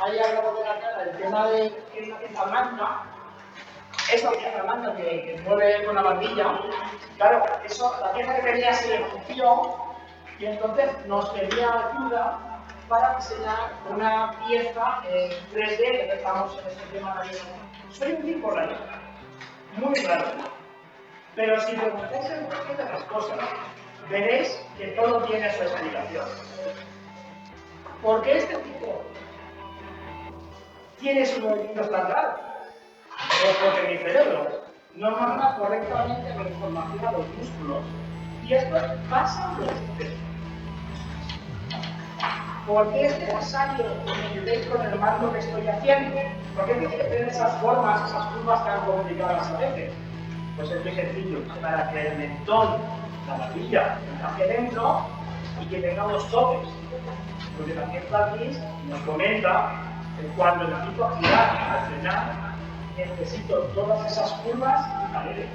ahí hablamos de la cara, el tema de esa blanca, esa pieza blanca que mueve con la barbilla, claro, eso, la pieza que tenía se le fundió y entonces nos pedía ayuda para diseñar una pieza en 3D, que estamos en este tema también. Soy un tipo raro, muy raro, pero si preguntáis el porqué de las cosas, veréis que todo tiene su explicación. ¿Por qué este tipo tiene sus movimientos tan raros? Pues porque mi cerebro no manda correctamente la información a los músculos. Y esto pasa en el cerebro. ¿Por qué es necesario que me ayudéis con el mando que estoy haciendo? ¿Por qué tiene que tener esas formas, esas curvas tan complicadas a veces? Pues es muy sencillo, para que el mentón, la barbilla, hacia adentro y que tengamos toques. Porque también Francis nos comenta que cuando necesito girar al frenar, necesito todas esas curvas y paredes.